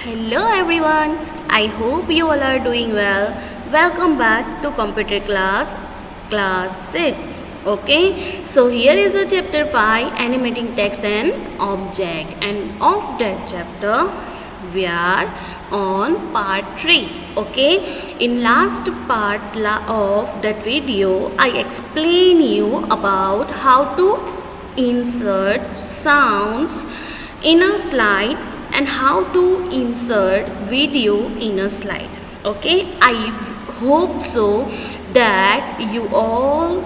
Hello everyone, I hope you all are doing well. Welcome back to computer class 6. Okay, so here is the chapter 5, animating text and object, and of that chapter we are on part 3. Okay, in last part of that video I explain you about how to insert sounds in a slide and how to insert video in a slide. Okay, I hope so that you all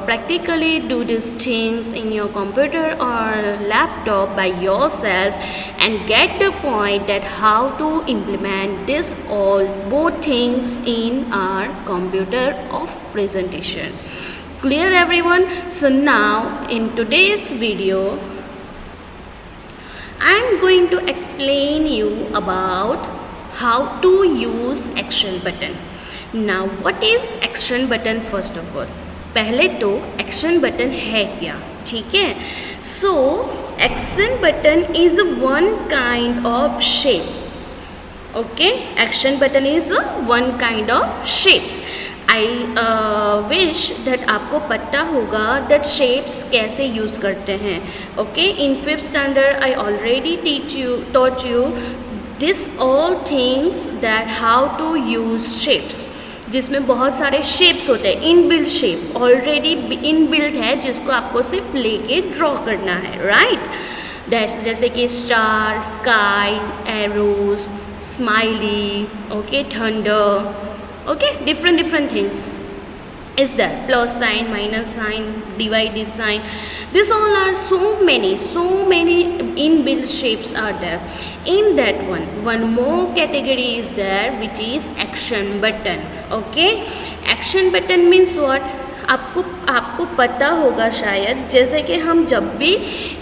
practically do these things in your computer or laptop by yourself and get the point that how to implement this all both things in our computer of presentation. Clear everyone? So now in today's video I am going to explain you about how to use action button. Now what is action button first of all? पहले तो action button है क्या, ठीक है? So action button is one kind of shape. Okay, action button is one kind of shapes. I wish that आपको पता होगा that shapes कैसे use करते हैं. Okay, in 5th standard I already taught you this all things that how to use shapes, जिसमें बहुत सारे shapes होते हैं. इनबिल्ट शेप ऑलरेडी इनबिल्ट है जिसको आपको सिर्फ लेके ड्रॉ करना है, राइट? जैसे कि star, sky, arrows, smiley, okay, thunder, okay, different things is there, plus sign, minus sign, divided sign. These all are so many inbuilt shapes are there. In that one more category is there, which is action button. Okay, action button means what? आपको पता होगा शायद, जैसे कि हम जब भी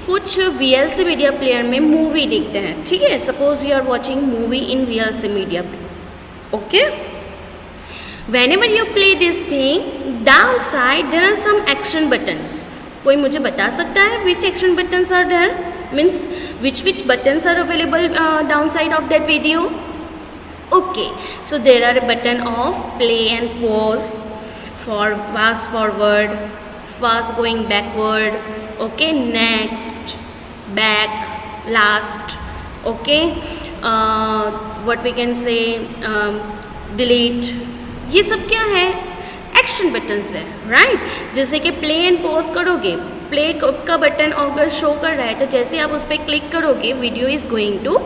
कुछ VLC मीडिया प्लेयर में मूवी देखते हैं, ठीक है? Suppose you are watching movie in VLC media, okay? Whenever you play this thing, downside there are some action buttons. कोई मुझे बता सकता है which action buttons are there? Means which buttons are available downside of that video? Okay, so there are a button of play and pause, for fast forward, fast going backward, okay, next, back, last, okay, what we can say, delete. ये सब क्या है? Action buttons है, right? जैसे कि play and pause करोगे, play का button अगर शो कर रहा है तो जैसे आप उस पर क्लिक करोगे video is going to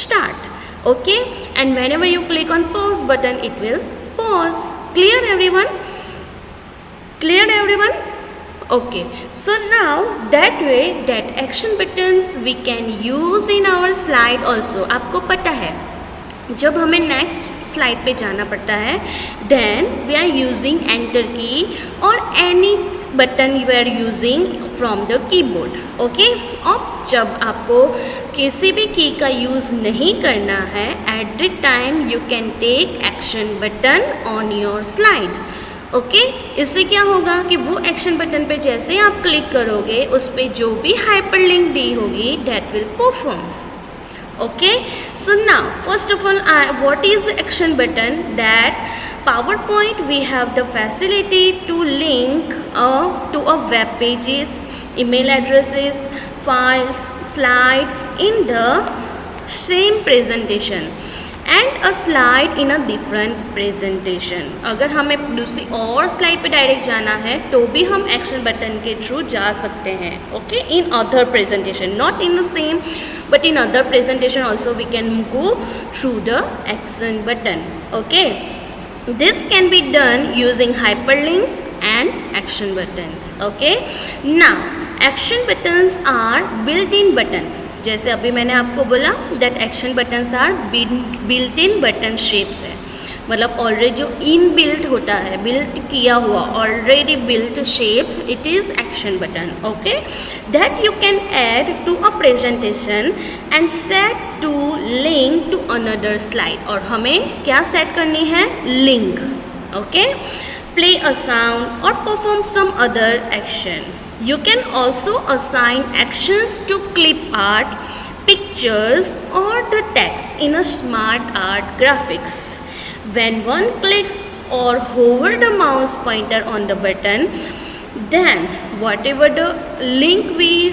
start, okay? And whenever you click on pause button it will pause. Clear everyone? Clear everyone? okay, so now that way that action buttons we can use in our slide also. आपको पता है जब हमें next slide पे जाना पड़ता है then we are using enter key और any button you are using from the keyboard, okay? और जब आपको किसी भी की का यूज़ नहीं करना है at the time you can take action button on your slide, okay? इससे क्या होगा कि वो एक्शन बटन पे जैसे आप क्लिक करोगे उस पर जो भी हाइपरलिंक दी होगी that will perform. Okay, so now first of all what is the action button? That PowerPoint we have the facility to link to a web pages, email addresses, files, slide in the same presentation and a slide in a different presentation. अगर हमें दूसरी और slide पे direct जाना है तो भी हम एक्शन बटन के थ्रू जा सकते हैं, okay? In other presentation, not in the same but in other presentation also we can go through the action button, okay? This can be done using hyperlinks and action buttons, okay? Now action buttons are built-in button. जैसे अभी मैंने आपको बोला that action buttons are built-in button shapes है, मतलब already जो inbuilt होता है, बिल्ट किया हुआ already built shape, it is action button, okay? That you can add to a presentation and set to link to another slide. और हमें क्या सेट करनी है? Link, okay? Play a sound और perform some other action. You can also assign actions to clip art, pictures or the text in a smart art graphics. When one clicks or hover the mouse pointer on the button, then whatever the link we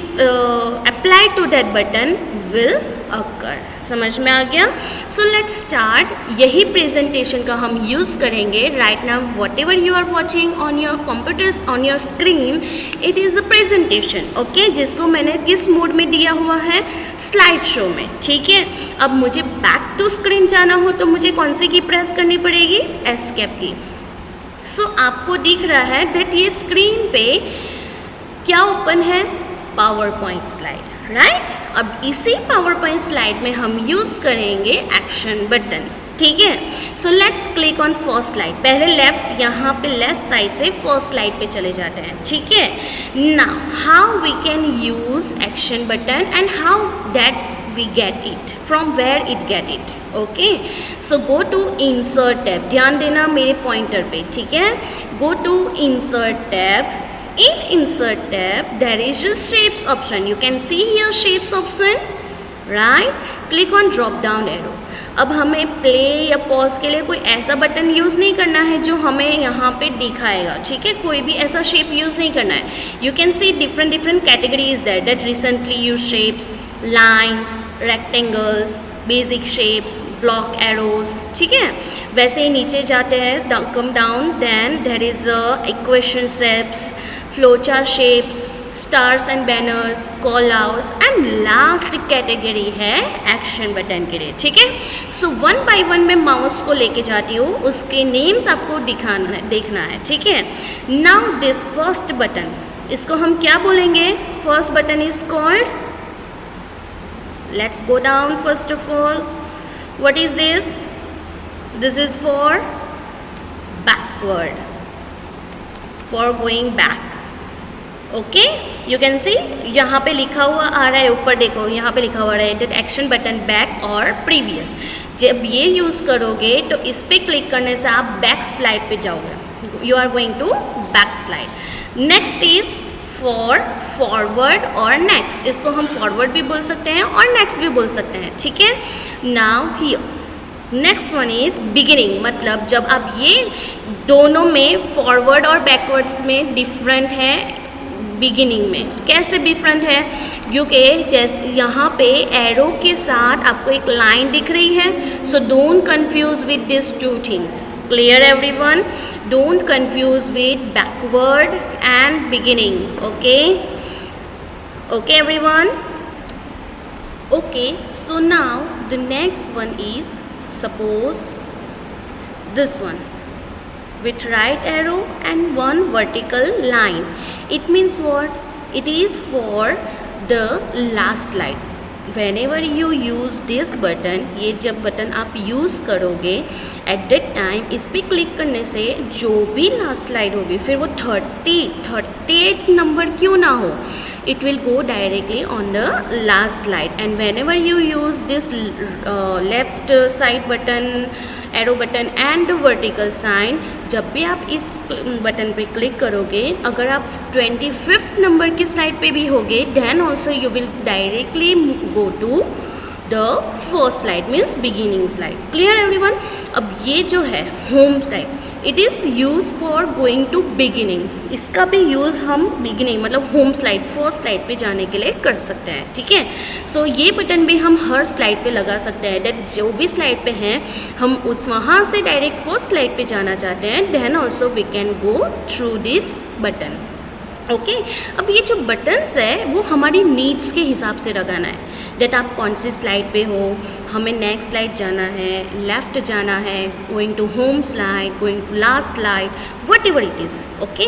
apply to that button will occur. समझ में आ गया? So let's start. यही presentation का हम use करेंगे. Right now whatever you are watching on your computers on your screen, it is a presentation. Okay? जिसको मैंने किस मोड में दिया हुआ है? स्लाइड शो में. ठीक है? अब मुझे बैक टू स्क्रीन जाना हो तो मुझे कौन सी की प्रेस करनी पड़ेगी? एस्केप की. सो आपको दिख रहा है दैट ये स्क्रीन पे क्या ओपन है? Power point slide. राइट? अब इसी पावर पॉइंट स्लाइड में हम यूज़ करेंगे एक्शन बटन. ठीक है? So let's click on first slide. पहले लेफ्ट, यहाँ पे लेफ्ट साइड से फर्स्ट स्लाइड पे चले जाते हैं. ठीक है? Now how we can use action button and how that we get it, from where it get it. Okay, so go to insert tab. ध्यान देना मेरे पॉइंटर पे. ठीक है? Go to insert tab. In insert tab there is a shapes option. You can see here shapes option, right? Click on drop down arrow. अब हमें play या pause के लिए कोई ऐसा बटन यूज़ नहीं करना है जो हमें यहाँ पे दिखाएगा. ठीक है? कोई भी ऐसा शेप यूज़ नहीं करना है. You can see different categories that recently use shapes, lines, rectangles, basic shapes, block arrows. ठीक है? वैसे ही नीचे जाते हैं, come down, then there is equation shapes, flowchart shapes, stars and banners, call outs and last category है action button के लिए. ठीक है? सो वन बाय वन मैं माउस को लेके जाती हूँ, उसके नेम्स आपको दिखाना है, देखना है. ठीक है? नाउ दिस फर्स्ट बटन, इसको हम क्या बोलेंगे? First button is called, let's go down first of all. What is this? This is for backward, for going back. Okay, you can see यहाँ पे लिखा हुआ आ रहा है, ऊपर देखो यहाँ पे लिखा हुआ है that action button back और previous. जब ये यूज़ करोगे तो इस पे क्लिक करने से आप बैक स्लाइड पे जाओगे. You are going to back slide. Next is for forward और next. इसको हम forward भी बोल सकते हैं और next भी बोल सकते हैं. ठीक है? Now here next one is beginning. मतलब जब आप ये दोनों में forward और backwards में different है, beginning में कैसे different है? क्योंकि जैसे यहाँ पे एरो के साथ आपको एक लाइन दिख रही है. So don't confuse with these two things. Clear everyone? Don't confuse with backward and beginning. Okay? Okay everyone? Okay, so now the next one is, suppose this one with right arrow and one vertical line. It means what? It is for the last slide. Whenever you use this button, ये जब button आप use करोगे at that time, इस पर click करने से जो भी लास्ट स्लाइड होगी, फिर वो 38 नंबर क्यों ना हो, it will go directly on the last slide. And whenever you use this left side button, arrow button and the vertical sign, जब भी आप इस बटन पे क्लिक करोगे, अगर आप 25th नंबर की स्लाइड पे भी होगे, then also you will directly go to the first slide, means beginning slide. Clear everyone? अब ये जो है home slide, it is use for going to beginning. इसका भी यूज़ हम बिगिनिंग मतलब होम स्लाइड, फर्स्ट स्लाइड पे जाने के लिए कर सकते हैं. ठीक है? सो ये बटन भी हम हर स्लाइड पे लगा सकते हैं. दैट जो भी स्लाइड पे हैं, हम उस वहाँ से डायरेक्ट फर्स्ट स्लाइड पे जाना चाहते हैं, then also we can go through this button. Okay, अब ये जो बटन्स है वो हमारी नीड्स के हिसाब से लगाना है. डेट आप कौन सी स्लाइड पे हो, हमें नेक्स्ट स्लाइड जाना है, लेफ्ट जाना है, going to home slide, going to last slide, whatever it is. Okay,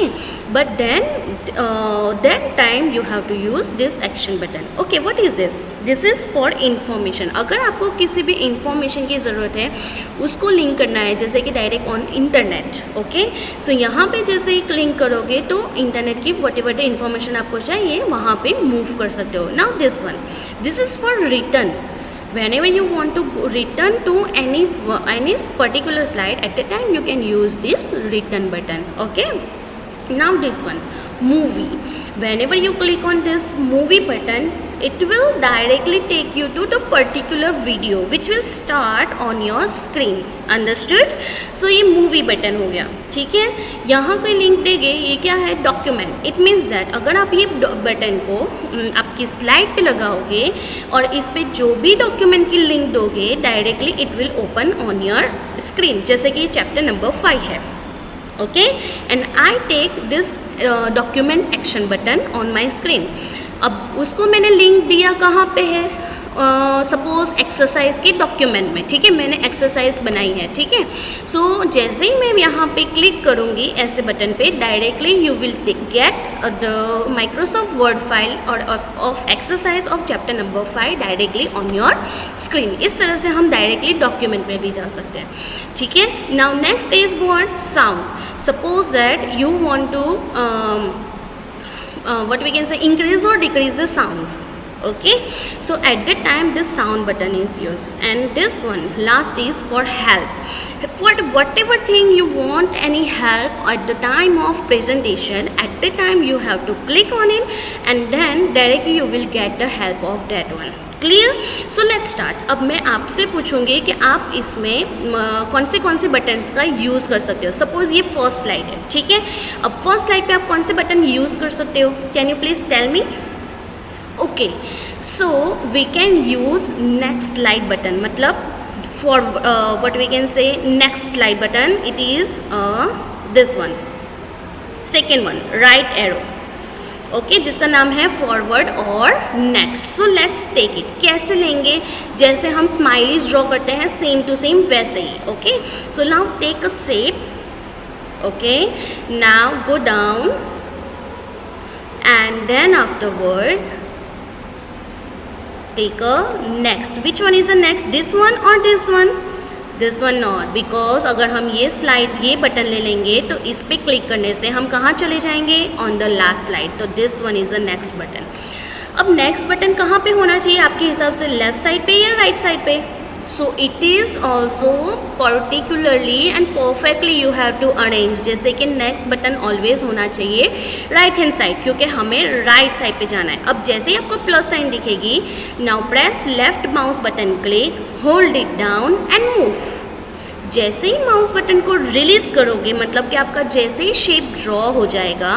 but then that time you have to use this action button. Okay, what is this? This is for information. अगर आपको किसी भी information की ज़रूरत है, उसको link करना है, जैसे कि डायरेक्ट ऑन इंटरनेट. ओके, सो यहाँ पे जैसे ही लिंक करोगे तो इंटरनेट की वट एवर इंफॉर्मेशन आपको चाहिए वहाँ पे मूव कर सकते हो. Now this one, this is for return. Whenever you want to return to any particular slide, at a time you can use this return button. Okay, now this one, movie. Whenever you click on this movie button, it will directly take you to the particular video which will start on your screen. Understood? So ये movie button हो गया, ठीक है. यहाँ पे link देंगे, ये क्या है, डॉक्यूमेंट. इट मीन्स दैट अगर आप ये बटन को आपकी स्लाइड पे लगाओगे और इस पे जो भी डॉक्यूमेंट की लिंक दोगे directly it will open on your screen. जैसे कि चैप्टर नंबर 5 है, okay, and I take this document action button on my screen. अब उसको मैंने लिंक दिया कहाँ पे है, सपोज एक्सरसाइज के डॉक्यूमेंट में, ठीक है, मैंने एक्सरसाइज बनाई है, ठीक है. सो जैसे ही मैं यहाँ पे क्लिक करूँगी ऐसे बटन पे, directly you will get the Microsoft Word file और of exercise of chapter number 5 directly on your screen. इस तरह से हम डायरेक्टली डॉक्यूमेंट में भी जा सकते हैं, ठीक है. Now next is what, sound. Suppose that you want to what we can say, increase or decrease the sound. Okay, so at that time this sound button is used. And this one last is for help. For whatever thing you want any help at the time of presentation, at the time you have to click on it and then directly you will get the help of that one. Clear? So let's start. अब मैं आपसे पूछूंगी कि आप इसमें कौन से buttons का यूज़ कर सकते हो. सपोज ये फर्स्ट स्लाइड है, ठीक है. अब फर्स्ट स्लाइड पे आप कौन से बटन यूज़ कर सकते हो, can you please tell me. Okay, so we can use next slide button. मतलब for what we can say next slide button, it is this one, second one, right arrow, okay, जिसका नाम है forward और next. So let's take it. कैसे लेंगे, जैसे हम smileys draw करते हैं सेम टू सेम वैसे ही. Okay, so now take a shape. Okay, now go down and then afterward take a next. Which one is a next, this one और this one? This one not, because अगर हम ये slide, ये button ले लेंगे तो इस पर क्लिक करने से हम कहाँ चले जाएंगे, ऑन द लास्ट स्लाइड. तो this one is a next button. अब नेक्स्ट बटन कहाँ पे होना चाहिए आपके हिसाब से, लेफ्ट साइड पे या राइट साइड पे? So it is also particularly and perfectly you have to arrange. जैसे कि नेक्स्ट बटन ऑलवेज होना चाहिए राइट हैंड साइड, क्योंकि हमें राइट साइड पे जाना है. अब जैसे ही आपको प्लस साइन दिखेगी, now press left mouse button, click, hold it down and move. जैसे ही माउस बटन को रिलीज करोगे, मतलब कि आपका जैसे ही शेप ड्रॉ हो जाएगा,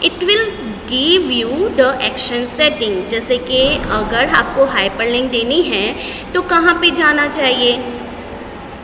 it will give you the action setting. जैसे कि अगर आपको हाइपरलिंक देनी है तो कहाँ पे जाना चाहिए.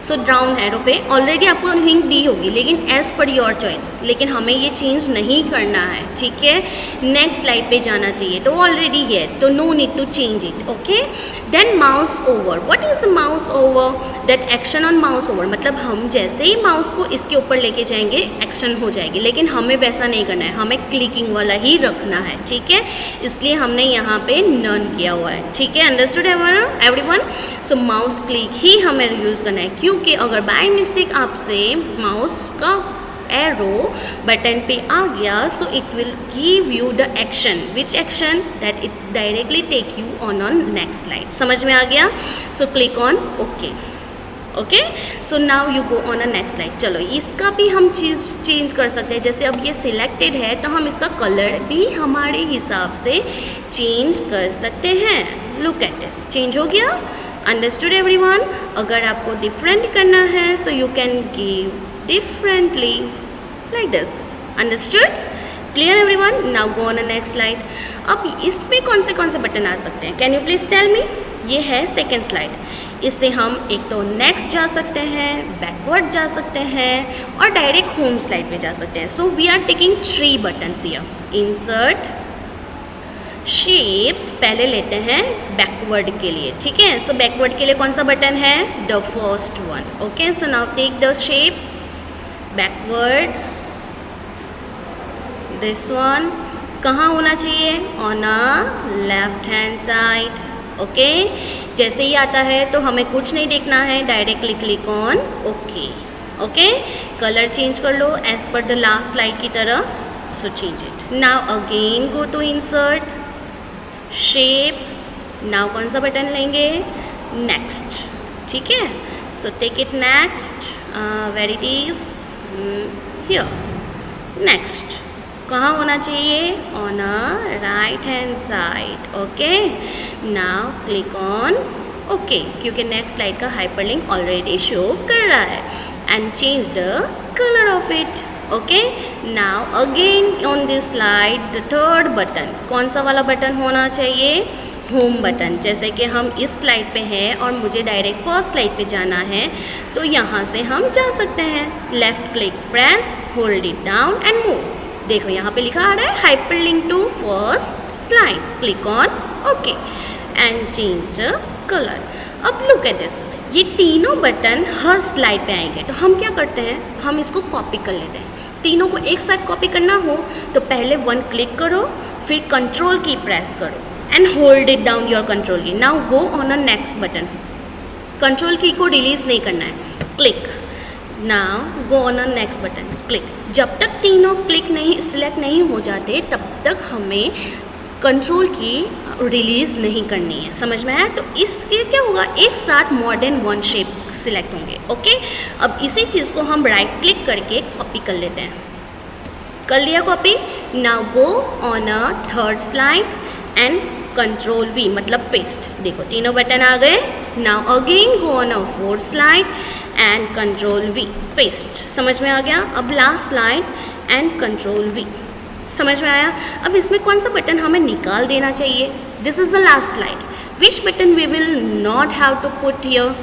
सो डाउन एरो पे ऑलरेडी आपको लिंक दी होगी, लेकिन एज पर योर चॉइस. लेकिन हमें ये चेंज नहीं करना है, ठीक है. नेक्स्ट स्लाइड पे जाना चाहिए तो ऑलरेडी है, तो no need to change it. Okay, then mouse over. What is mouse over? That action on mouse over. मतलब हम जैसे ही माउस को इसके ऊपर लेके जाएंगे एक्शन हो जाएगी, लेकिन हमें वैसा नहीं करना है, हमें क्लिकिंग वाला ही रखना है, ठीक है. इसलिए हमने यहाँ पे नन किया हुआ है, ठीक है. Understood everyone? So mouse click ही हमें यूज़ करना है, क्योंकि अगर बाय मिस्टेक आपसे माउस का एरो बटन पे आ गया, so it will give you the action. Which action? That it directly take you on next slide. समझ में आ गया? So click on okay. Okay, so now you go on a next slide. चलो, इसका भी हम चीज़ चेंज कर सकते हैं. जैसे अब ये सिलेक्टेड है तो हम इसका कलर भी हमारे हिसाब से चेंज कर सकते हैं. लुक एट दिस, चेंज हो गया. Understood everyone? अगर आपको डिफरेंट करना है, so you can give differently like this. Understood? Clear everyone? Now go on a next slide. अब इसमें कौन से बटन आ सकते हैं, can you please tell me. ये है सेकेंड स्लाइड. इससे हम एक तो नेक्स्ट जा सकते हैं, बैकवर्ड जा सकते हैं और डायरेक्ट होम स्लाइड पे जा सकते हैं. So we are taking 3 buttons here. Insert, shapes पहले लेते हैं बैकवर्ड के लिए, ठीक है. सो बैकवर्ड के लिए कौन सा बटन है, the first one. Okay, so now take the shape backward. This one कहाँ होना चाहिए, on a left hand side. Okay, जैसे ही आता है तो हमें कुछ नहीं देखना है, directly click on okay. Okay, colour change कर लो as per the last slide की तरह. So change it. Now again go to insert, shape. Now कौन सा बटन लेंगे, नेक्स्ट, ठीक है. So take it next, where it is here, next. कहाँ होना चाहिए? On a right hand side. Okay, now click on okay, क्योंकि next slide का हाइपरलिंक ऑलरेडी शो कर रहा है. And change the colour of it. Okay, now again on this slide the third button. कौन सा वाला बटन होना चाहिए? Home button. जैसे कि हम इस स्लाइड पे हैं और मुझे डायरेक्ट फर्स्ट स्लाइड पे जाना है, तो यहाँ से हम जा सकते हैं. Left click press, hold it down and move. देखो यहाँ पे लिखा आ रहा है hyperlink to first slide. Click on okay and change the colour. अब लुक एट दिस, ये तीनों बटन हर स्लाइड पे आएंगे. तो हम क्या करते हैं, हम इसको कॉपी कर लेते हैं. तीनों को एक साथ कॉपी करना हो तो पहले वन क्लिक करो, फिर कंट्रोल की प्रेस करो and hold it down your control key. Now go on a next button. Control key को रिलीज नहीं करना है. Click. Now go on a next button. Click. जब तक तीनों क्लिक नहीं सिलेक्ट नहीं हो जाते तब तक हमें कंट्रोल की रिलीज नहीं करनी है. समझ में आया? तो इसके क्या होगा, एक साथ more than one shape select होंगे. ओके, अब इसी चीज़ को हम राइट क्लिक करके कॉपी कर लेते हैं. कर लिया copy. Now go on a third slide and control we मतलब पेस्ट. देखो तीनों बटन आ गए. Now again go on a fourth slide and control we paste. समझ में आ गया? अब last slide and control we. समझ में आया? अब इसमें कौन सा बटन हमें निकाल देना चाहिए? This is the last slide. Which button we will not have to put here?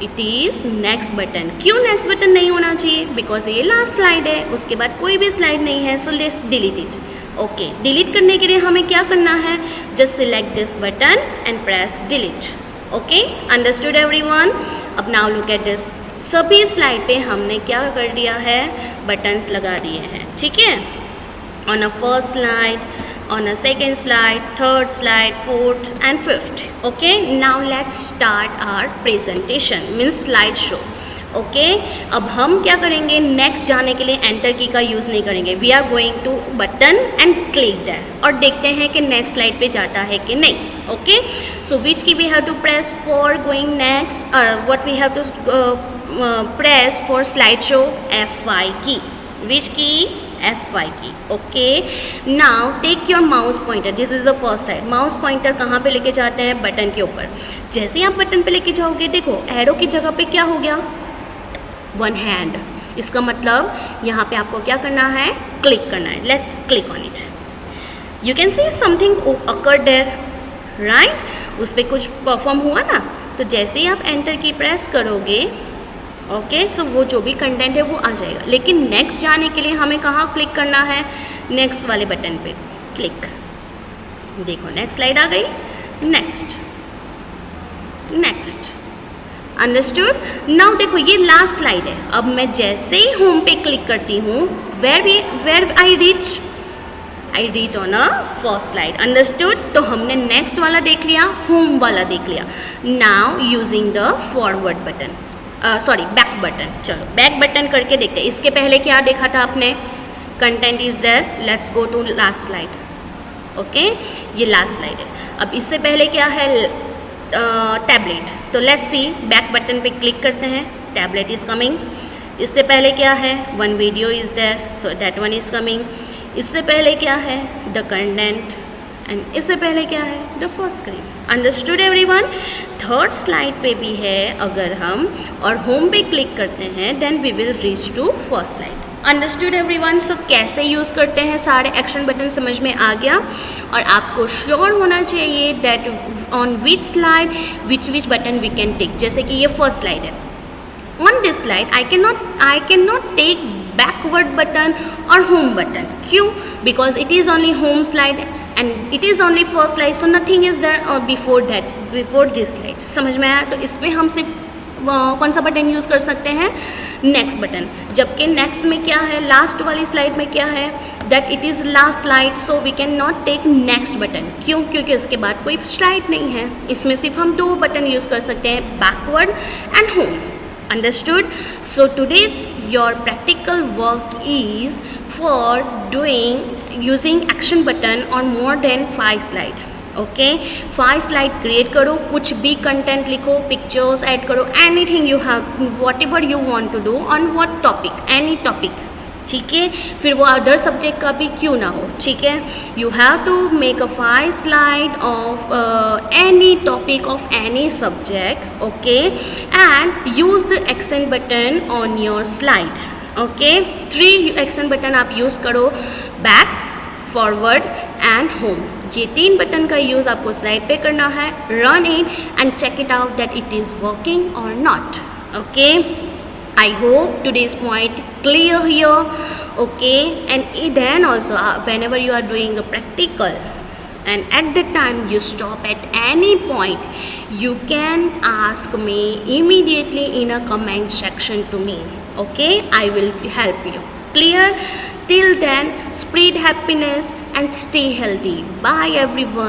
It is next button. क्यों नेक्स्ट बटन नहीं होना चाहिए? बिकॉज ये लास्ट स्लाइड है, उसके बाद कोई भी स्लाइड नहीं है. So let's delete it. Okay, delete करने के लिए हमें क्या करना है? Just select this button and press delete. Okay, understood everyone? अब नाउ लुक एट दिस. सभी स्लाइड पे हमने क्या कर दिया है? बटन्स लगा दिए हैं. ठीक है, on a first slide, on a second slide, third slide, fourth and fifth. Okay, now let's start our presentation, means slide show. Okay, अब हम क्या करेंगे? नेक्स्ट जाने के लिए एंटर की का यूज़ नहीं करेंगे. We are going to button and click that और देखते हैं कि नेक्स्ट स्लाइड पे जाता है कि नहीं. Okay, so which key we have to press for going next, what we have to press for slide show? F5 key. Which key? F5 key. Okay, now take your mouse pointer. This is the first slide. Mouse pointer कहाँ पे लेके जाते हैं? Button के ऊपर. जैसे ही आप button पे लेके जाओगे, देखो एरो की जगह पे क्या हो गया? One hand. इसका मतलब यहाँ पे आपको क्या करना है? क्लिक करना है. Let's click on it. You can see something occur there, right? उस पर कुछ परफॉर्म हुआ ना. तो जैसे ही आप एंटर की प्रेस करोगे, ओके, सो वो जो भी कंटेंट है वो आ जाएगा. लेकिन नेक्स्ट जाने के लिए हमें कहाँ क्लिक करना है? नेक्स्ट वाले बटन पे क्लिक. देखो नेक्स्ट स्लाइड आ गई. Next next. अंडरस्टूड? नाउ देखो ये लास्ट स्लाइड है. अब मैं जैसे ही होम पे क्लिक करती हूँ, where I reach on a first slide. Understood? तो हमने नेक्स्ट वाला देख लिया, होम वाला देख लिया. Now using the forward button, sorry back button. चलो बैक बटन करके देखते हैं. इसके पहले क्या देखा था आपने? Content is there. Let's go to last slide. Okay, ये लास्ट स्लाइड है. अब इससे पहले क्या है? टैबलेट. तो लेट्स सी, बैक बटन पे क्लिक करते हैं. Tablet is coming. इससे पहले क्या है? One video is there, so that one is coming. इससे पहले क्या है? The content. एंड इससे पहले क्या है? The first screen. Understood everyone? Third slide पे भी है अगर हम और होम पे क्लिक करते हैं, then we will reach to first slide. Understood everyone? So कैसे यूज़ करते हैं सारे एक्शन बटन समझ में आ गया. और आपको श्योर होना चाहिए that on which slide which button we can take. जैसे कि ये फर्स्ट स्लाइड है. On this slide I can not take backward button और होम बटन. क्यों? Because it is only home slide and it is only first slide, so nothing is there before this slide. समझ में आया? तो इसमें हम सिर्फ कौन सा बटन यूज़ कर सकते हैं? Next button. जबकि नेक्स्ट में क्या है? लास्ट वाली स्लाइड में क्या है? That it is last slide, so we can not take next button. क्यों? क्योंकि उसके बाद कोई स्लाइड नहीं है. इसमें सिर्फ हम दो बटन यूज़ कर सकते हैं, backward and home. Understood? So today's your practical work is for doing using action button on more than 5 slide. Okay, 5 slide create करो, कुछ भी कंटेंट लिखो, पिक्चर्स ऐड करो, anything you have, whatever you want to do on what topic, any topic. ठीक है, फिर वो other subject का भी क्यों ना हो, ठीक है. You have to make a 5 slide of any topic of any subject, okay, and use the action button on your slide. Okay, 3 action button आप यूज़ करो, बैक, फॉरवर्ड एंड होम. ये 3 बटन का यूज़ आपको slide पे करना है. Run it and check it out that it is working और not. Okay, I hope today's point clear here, okay, and then also whenever you are doing a practical and at the time you stop at any point, you can ask me immediately in a comment section to me, okay. I will help you. Clear? Till then, spread happiness and stay healthy. Bye everyone.